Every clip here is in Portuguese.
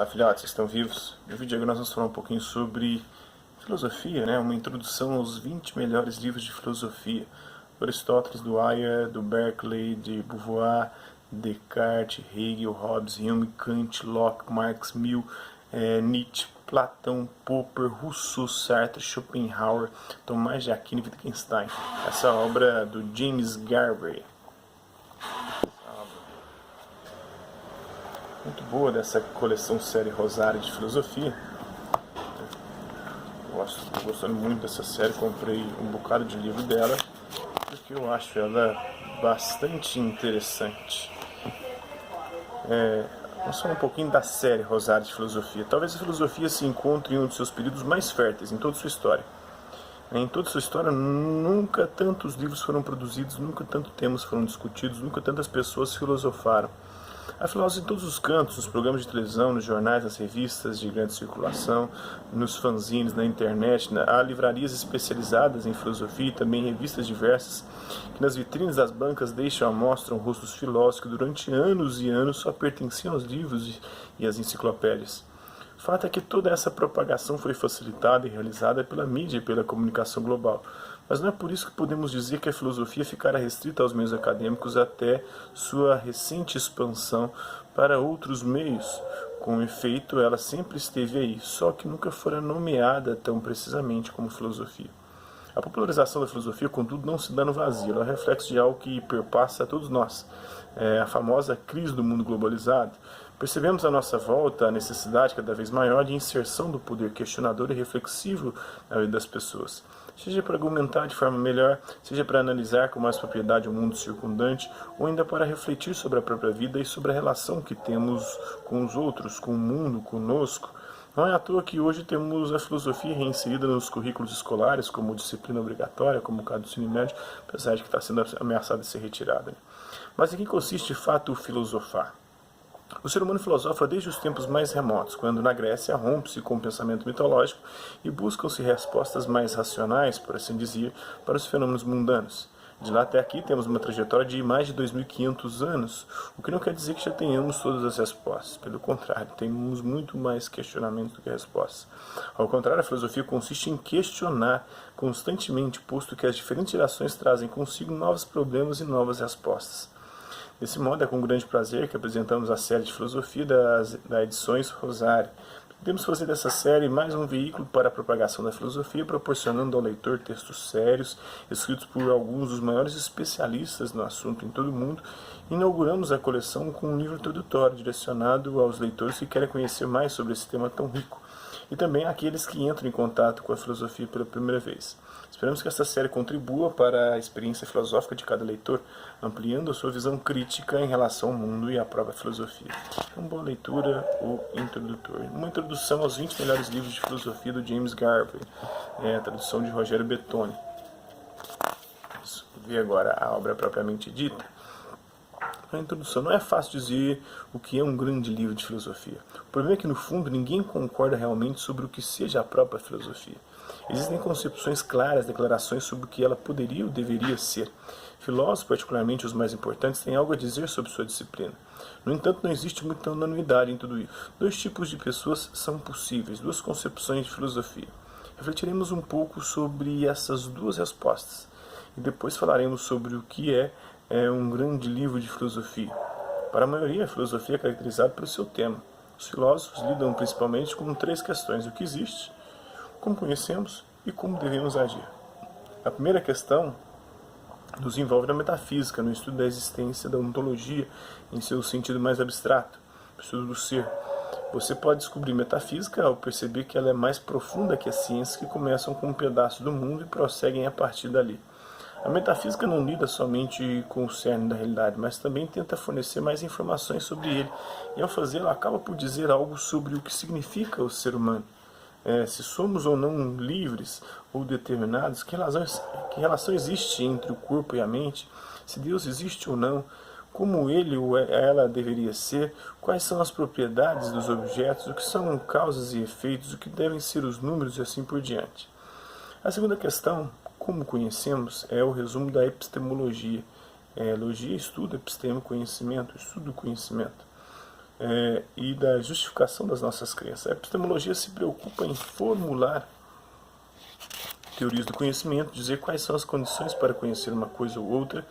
Filhotes, estão vivos? No vídeo de hoje nós vamos falar um pouquinho sobre filosofia, né? Uma introdução aos 20 melhores livros de filosofia. Do Aristóteles, do Ayer, do Berkeley, de Beauvoir, Descartes, Hegel, Hobbes, Hume, Kant, Locke, Marx, Mill, Nietzsche, Platão, Popper, Rousseau, Sartre, Schopenhauer, Tomás de Aquino e Wittgenstein. Essa obra do James Garvey. Muito boa dessa coleção série Rosário de Filosofia. Estou gostando muito dessa série, comprei um bocado de livro dela, porque eu acho ela bastante interessante. Vamos falar um pouquinho da série Rosário de Filosofia. Talvez a filosofia se encontre em um dos seus períodos mais férteis em toda a sua história. Em toda a sua história, nunca tantos livros foram produzidos, nunca tantos temas foram discutidos, nunca tantas pessoas filosofaram. Há filósofos em todos os cantos, nos programas de televisão, nos jornais, nas revistas de grande circulação, nos fanzines, na internet. Há livrarias especializadas em filosofia e também revistas diversas que nas vitrines das bancas deixam à mostra o rosto dos filósofos que durante anos e anos só pertenciam aos livros e às enciclopédias. O fato é que toda essa propagação foi facilitada e realizada pela mídia e pela comunicação global. Mas não é por isso que podemos dizer que a filosofia ficara restrita aos meios acadêmicos até sua recente expansão para outros meios. Com efeito, ela sempre esteve aí, só que nunca fora nomeada tão precisamente como filosofia. A popularização da filosofia, contudo, não se dá no vazio, ela é reflexo de algo que perpassa a todos nós. A famosa crise do mundo globalizado. Percebemos à nossa volta a necessidade cada vez maior de inserção do poder questionador e reflexivo na vida das pessoas. Seja para argumentar de forma melhor, seja para analisar com mais propriedade o mundo circundante, ou ainda para refletir sobre a própria vida e sobre a relação que temos com os outros, com o mundo, conosco. Não é à toa que hoje temos a filosofia reinserida nos currículos escolares como disciplina obrigatória, como o caso do ensino médio, apesar de que está sendo ameaçada de ser retirada. Mas em que consiste de fato o filosofar? O ser humano filosofa desde os tempos mais remotos, quando na Grécia rompe-se com o pensamento mitológico e buscam-se respostas mais racionais, por assim dizer, para os fenômenos mundanos. De lá até aqui temos uma trajetória de mais de 2.500 anos, o que não quer dizer que já tenhamos todas as respostas. Pelo contrário, temos muito mais questionamentos do que respostas. Ao contrário, a filosofia consiste em questionar constantemente, posto que as diferentes gerações trazem consigo novos problemas e novas respostas. Desse modo, é com grande prazer que apresentamos a série de filosofia da Edições Rosário. Podemos fazer dessa série mais um veículo para a propagação da filosofia, proporcionando ao leitor textos sérios, escritos por alguns dos maiores especialistas no assunto em todo o mundo. Inauguramos a coleção com um livro introdutório direcionado aos leitores que querem conhecer mais sobre esse tema tão rico, e também àqueles que entram em contato com a filosofia pela primeira vez. Esperamos que essa série contribua para a experiência filosófica de cada leitor, ampliando a sua visão crítica em relação ao mundo e à própria filosofia. Uma boa leitura, o introdutor. Uma introdução aos 20 melhores livros de filosofia do James Garvey, a tradução de Rogério Bettoni. Vamos ver agora a obra propriamente dita. A introdução. Não é fácil dizer o que é um grande livro de filosofia. O problema é que, no fundo, ninguém concorda realmente sobre o que seja a própria filosofia. Existem concepções claras, declarações sobre o que ela poderia ou deveria ser. Filósofos, particularmente os mais importantes, têm algo a dizer sobre sua disciplina. No entanto, não existe muita unanimidade em tudo isso. Dois tipos de pessoas são possíveis, duas concepções de filosofia. Refletiremos um pouco sobre essas duas respostas e depois falaremos sobre o que é um grande livro de filosofia. Para a maioria, a filosofia é caracterizada pelo seu tema. Os filósofos lidam principalmente com três questões: o que existe, como conhecemos e como devemos agir. A primeira questão nos envolve na metafísica, no estudo da existência, da ontologia, em seu sentido mais abstrato, o estudo do ser. Você pode descobrir metafísica ao perceber que ela é mais profunda que as ciências que começam com um pedaço do mundo e prosseguem a partir dali. A metafísica não lida somente com o cerne da realidade, mas também tenta fornecer mais informações sobre ele, e ao fazê-lo acaba por dizer algo sobre o que significa o ser humano. Se somos ou não livres ou determinados, que relação existe entre o corpo e a mente, se Deus existe ou não, como ele ou ela deveria ser, quais são as propriedades dos objetos, o que são causas e efeitos, o que devem ser os números e assim por diante. A segunda questão, como conhecemos, é o resumo da epistemologia. Logia, estudo, episteme, conhecimento, estudo do conhecimento. e da justificação das nossas crenças. A epistemologia se preocupa em formular teorias do conhecimento, dizer quais são as condições para conhecer uma coisa ou outra,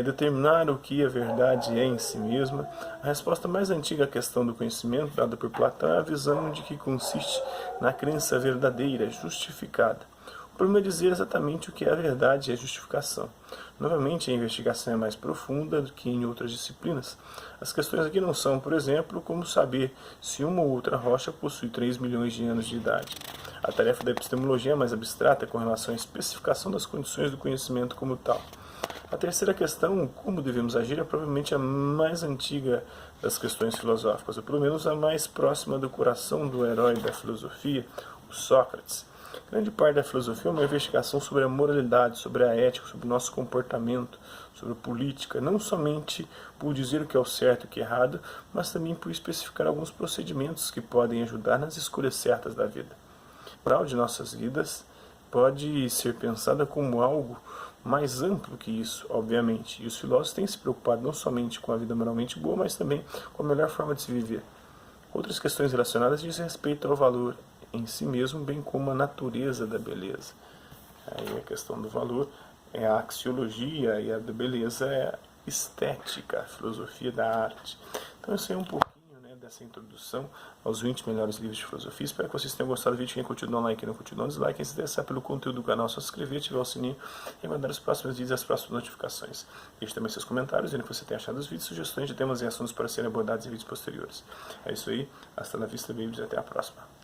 determinar o que a verdade é em si mesma. A resposta mais antiga à questão do conhecimento, dada por Platão, é a visão de que consiste na crença verdadeira, justificada. O problema é dizer exatamente o que é a verdade e a justificação. Novamente, a investigação é mais profunda do que em outras disciplinas. As questões aqui não são, por exemplo, como saber se uma ou outra rocha possui 3 milhões de anos de idade. A tarefa da epistemologia é mais abstrata com relação à especificação das condições do conhecimento como tal. A terceira questão, como devemos agir, é provavelmente a mais antiga das questões filosóficas, ou pelo menos a mais próxima do coração do herói da filosofia, o Sócrates. Grande parte da filosofia é uma investigação sobre a moralidade, sobre a ética, sobre o nosso comportamento, sobre a política, não somente por dizer o que é o certo e o que é errado, mas também por especificar alguns procedimentos que podem ajudar nas escolhas certas da vida. A moral de nossas vidas pode ser pensada como algo mais amplo que isso, obviamente, e os filósofos têm se preocupado não somente com a vida moralmente boa, mas também com a melhor forma de se viver. Outras questões relacionadas dizem respeito ao valor em si mesmo, bem como a natureza da beleza. Aí a questão do valor é a axiologia e a da beleza é a estética, a filosofia da arte. Então isso aí é um pouquinho dessa introdução aos 20 melhores livros de filosofia. Espero que vocês tenham gostado do vídeo. Quem curtiu, dá um like, quem não curtiu, dá um dislike. Quem se interessar pelo conteúdo do canal, é só se inscrever, ativar o sininho e mandar os próximos vídeos e as próximas notificações. Deixe também seus comentários, vendo o que você tem achado dos vídeos, sugestões de temas e assuntos para serem abordados em vídeos posteriores. É isso aí, hasta la vista, babies, e até a próxima.